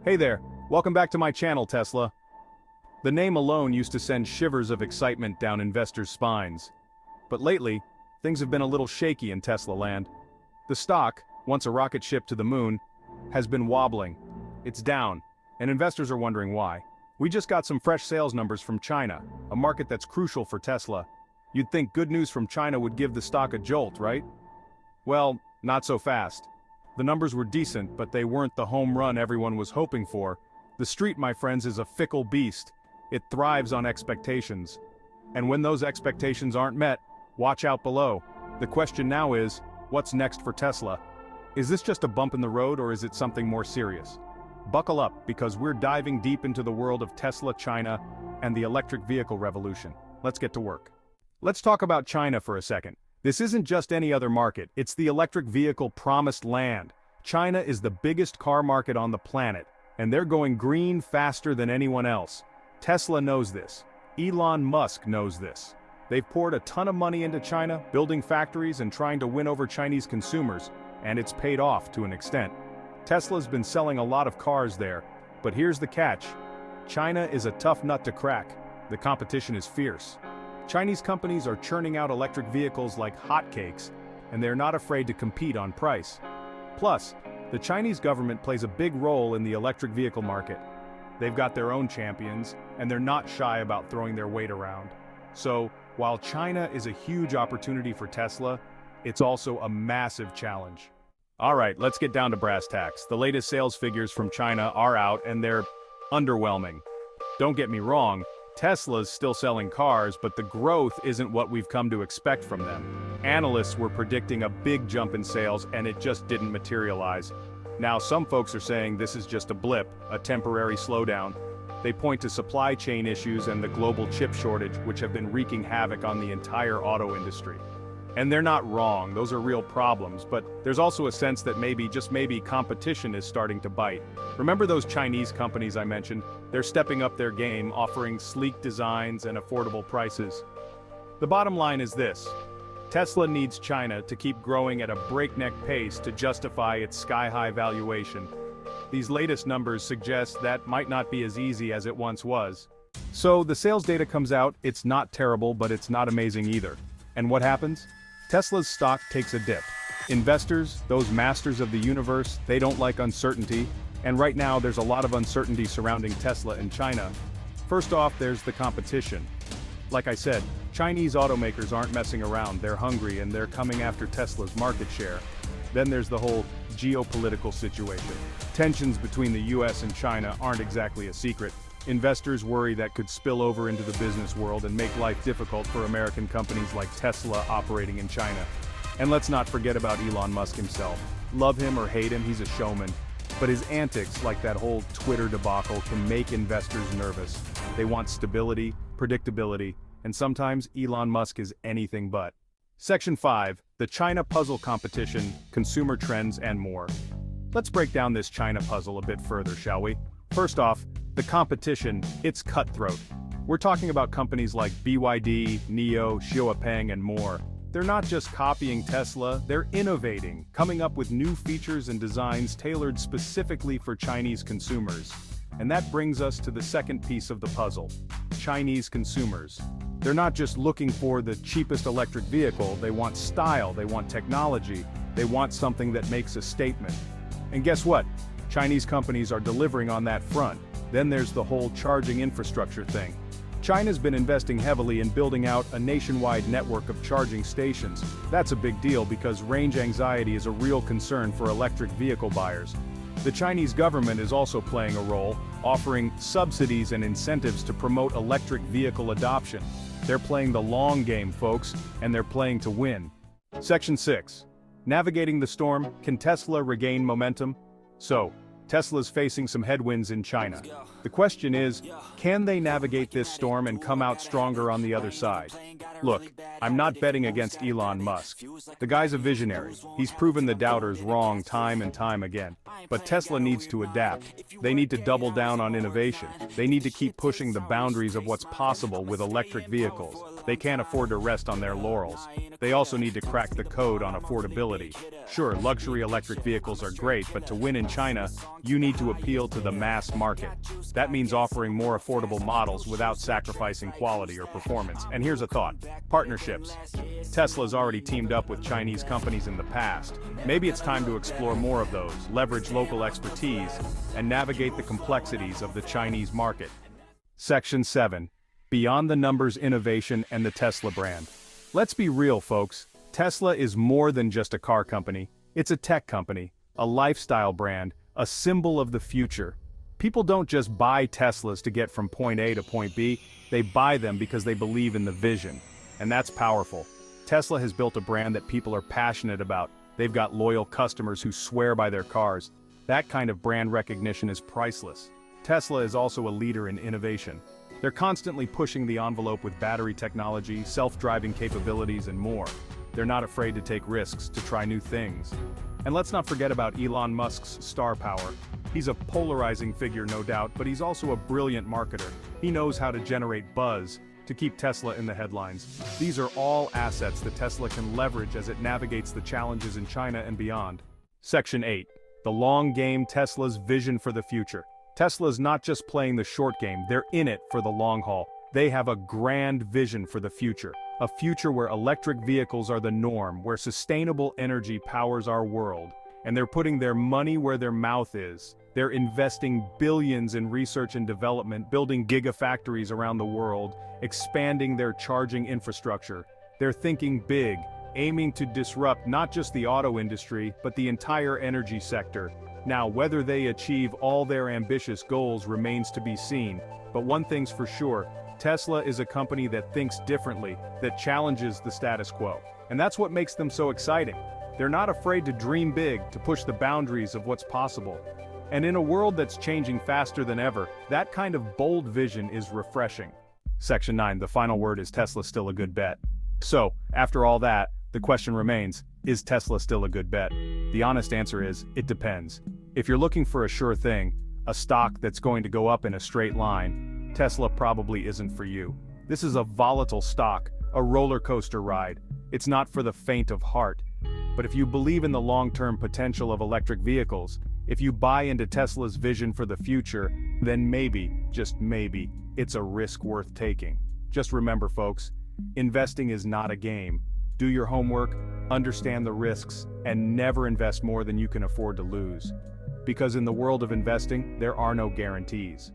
Hey there, welcome back to my channel, Tesla. The name alone used to send shivers of excitement down investors' spines. But lately, things have been a little shaky in Tesla land. The stock, once a rocket ship to the moon, has been wobbling. It's down, and investors are wondering why. We just got some fresh sales numbers from China, a market that's crucial for Tesla. You'd think good news from China would give the stock a jolt, right? Well, not so fast. The numbers were decent, but they weren't the home run everyone was hoping for. The street, my friends, is a fickle beast. It thrives on expectations. And when those expectations aren't met, watch out below. The question now is, what's next for Tesla? Is this just a bump in the road, or is it something more serious? Buckle up, because we're diving deep into the world of Tesla, China, and the electric vehicle revolution. Let's get to work. Let's talk about China for a second. This isn't just any other market, it's the electric vehicle promised land. China is the biggest car market on the planet, and they're going green faster than anyone else. Tesla knows this. Elon Musk knows this. They've poured a ton of money into China, building factories and trying to win over Chinese consumers, and it's paid off to an extent. Tesla's been selling a lot of cars there, but here's the catch. China is a tough nut to crack. The competition is fierce. Chinese companies are churning out electric vehicles like hotcakes, and they're not afraid to compete on price. Plus, the Chinese government plays a big role in the electric vehicle market. They've got their own champions, and they're not shy about throwing their weight around. So, while China is a huge opportunity for Tesla, it's also a massive challenge. Alright, let's get down to brass tacks. The latest sales figures from China are out, and they're underwhelming. Don't get me wrong, Tesla's still selling cars, but the growth isn't what we've come to expect from them. Analysts were predicting a big jump in sales, and it just didn't materialize. Now some folks are saying this is just a blip, a temporary slowdown. They point to supply chain issues and the global chip shortage, which have been wreaking havoc on the entire auto industry. And they're not wrong, those are real problems, but there's also a sense that maybe, just maybe, competition is starting to bite. Remember those Chinese companies I mentioned? They're stepping up their game, offering sleek designs and affordable prices. The bottom line is this. Tesla needs China to keep growing at a breakneck pace to justify its sky-high valuation. These latest numbers suggest that might not be as easy as it once was. So the sales data comes out, it's not terrible, but it's not amazing either. And what happens? Tesla's stock takes a dip. Investors, those masters of the universe, they don't like uncertainty, and right now there's a lot of uncertainty surrounding Tesla in China. First off, there's the competition. Like I said, Chinese automakers aren't messing around, they're hungry and they're coming after Tesla's market share. Then there's the whole geopolitical situation. Tensions between the US and China aren't exactly a secret. Investors worry that could spill over into the business world and make life difficult for American companies like Tesla operating in China. And let's not forget about Elon Musk himself. Love him or hate him, he's a showman. But his antics, like that whole Twitter debacle, can make investors nervous. They want stability, predictability, and sometimes Elon Musk is anything but. Section 5, the China puzzle competition, consumer trends, and more. Let's break down this China puzzle a bit further, shall we? First off, the competition, it's cutthroat. We're talking about companies like BYD, NIO, Xiaopeng, and more. They're not just copying Tesla, they're innovating, coming up with new features and designs tailored specifically for Chinese consumers. And that brings us to the second piece of the puzzle. Chinese consumers. They're not just looking for the cheapest electric vehicle, they want style, they want technology, they want something that makes a statement. And guess what? Chinese companies are delivering on that front. Then there's the whole charging infrastructure thing. China's been investing heavily in building out a nationwide network of charging stations. That's a big deal because range anxiety is a real concern for electric vehicle buyers. The Chinese government is also playing a role, offering subsidies and incentives to promote electric vehicle adoption. They're playing the long game, folks, and they're playing to win. Section 6. Navigating the storm, can Tesla regain momentum? So, Tesla's facing some headwinds in China. The question is, can they navigate this storm and come out stronger on the other side? Look, I'm not betting against Elon Musk. The guy's a visionary. He's proven the doubters wrong time and time again. But Tesla needs to adapt. They need to double down on innovation. They need to keep pushing the boundaries of what's possible with electric vehicles. They can't afford to rest on their laurels. They also need to crack the code on affordability. Sure, luxury electric vehicles are great, but to win in China, you need to appeal to the mass market. That means offering more affordable models without sacrificing quality or performance. And here's a thought: partnerships. Tesla's already teamed up with Chinese companies in the past. Maybe it's time to explore more of those, leverage local expertise, and navigate the complexities of the Chinese market. Section 7. Beyond the numbers, innovation, and the Tesla brand. Let's be real, folks. Tesla is more than just a car company. It's a tech company, a lifestyle brand, a symbol of the future. People don't just buy Teslas to get from point A to point B, they buy them because they believe in the vision. And that's powerful. Tesla has built a brand that people are passionate about. They've got loyal customers who swear by their cars. That kind of brand recognition is priceless. Tesla is also a leader in innovation. They're constantly pushing the envelope with battery technology, self-driving capabilities, and more. They're not afraid to take risks, to try new things. And let's not forget about Elon Musk's star power. He's a polarizing figure, no doubt, but he's also a brilliant marketer. He knows how to generate buzz to keep Tesla in the headlines. These are all assets that Tesla can leverage as it navigates the challenges in China and beyond. Section 8. The long game, Tesla's vision for the future. Tesla's not just playing the short game, they're in it for the long haul. They have a grand vision for the future. A future where electric vehicles are the norm, where sustainable energy powers our world. And they're putting their money where their mouth is. They're investing billions in research and development, building gigafactories around the world, expanding their charging infrastructure. They're thinking big, aiming to disrupt not just the auto industry, but the entire energy sector. Now, whether they achieve all their ambitious goals remains to be seen, but one thing's for sure: Tesla is a company that thinks differently, that challenges the status quo. And that's what makes them so exciting. They're not afraid to dream big, to push the boundaries of what's possible. And in a world that's changing faster than ever, that kind of bold vision is refreshing. Section 9, the final word: is Tesla still a good bet? So, after all that, the question remains, is Tesla still a good bet? The honest answer is, it depends. If you're looking for a sure thing, a stock that's going to go up in a straight line, Tesla probably isn't for you. This is a volatile stock, a roller coaster ride. It's not for the faint of heart. But if you believe in the long-term potential of electric vehicles, if you buy into Tesla's vision for the future, then maybe, just maybe, it's a risk worth taking. Just remember, folks, investing is not a game. Do your homework, understand the risks, and never invest more than you can afford to lose. Because in the world of investing, there are no guarantees.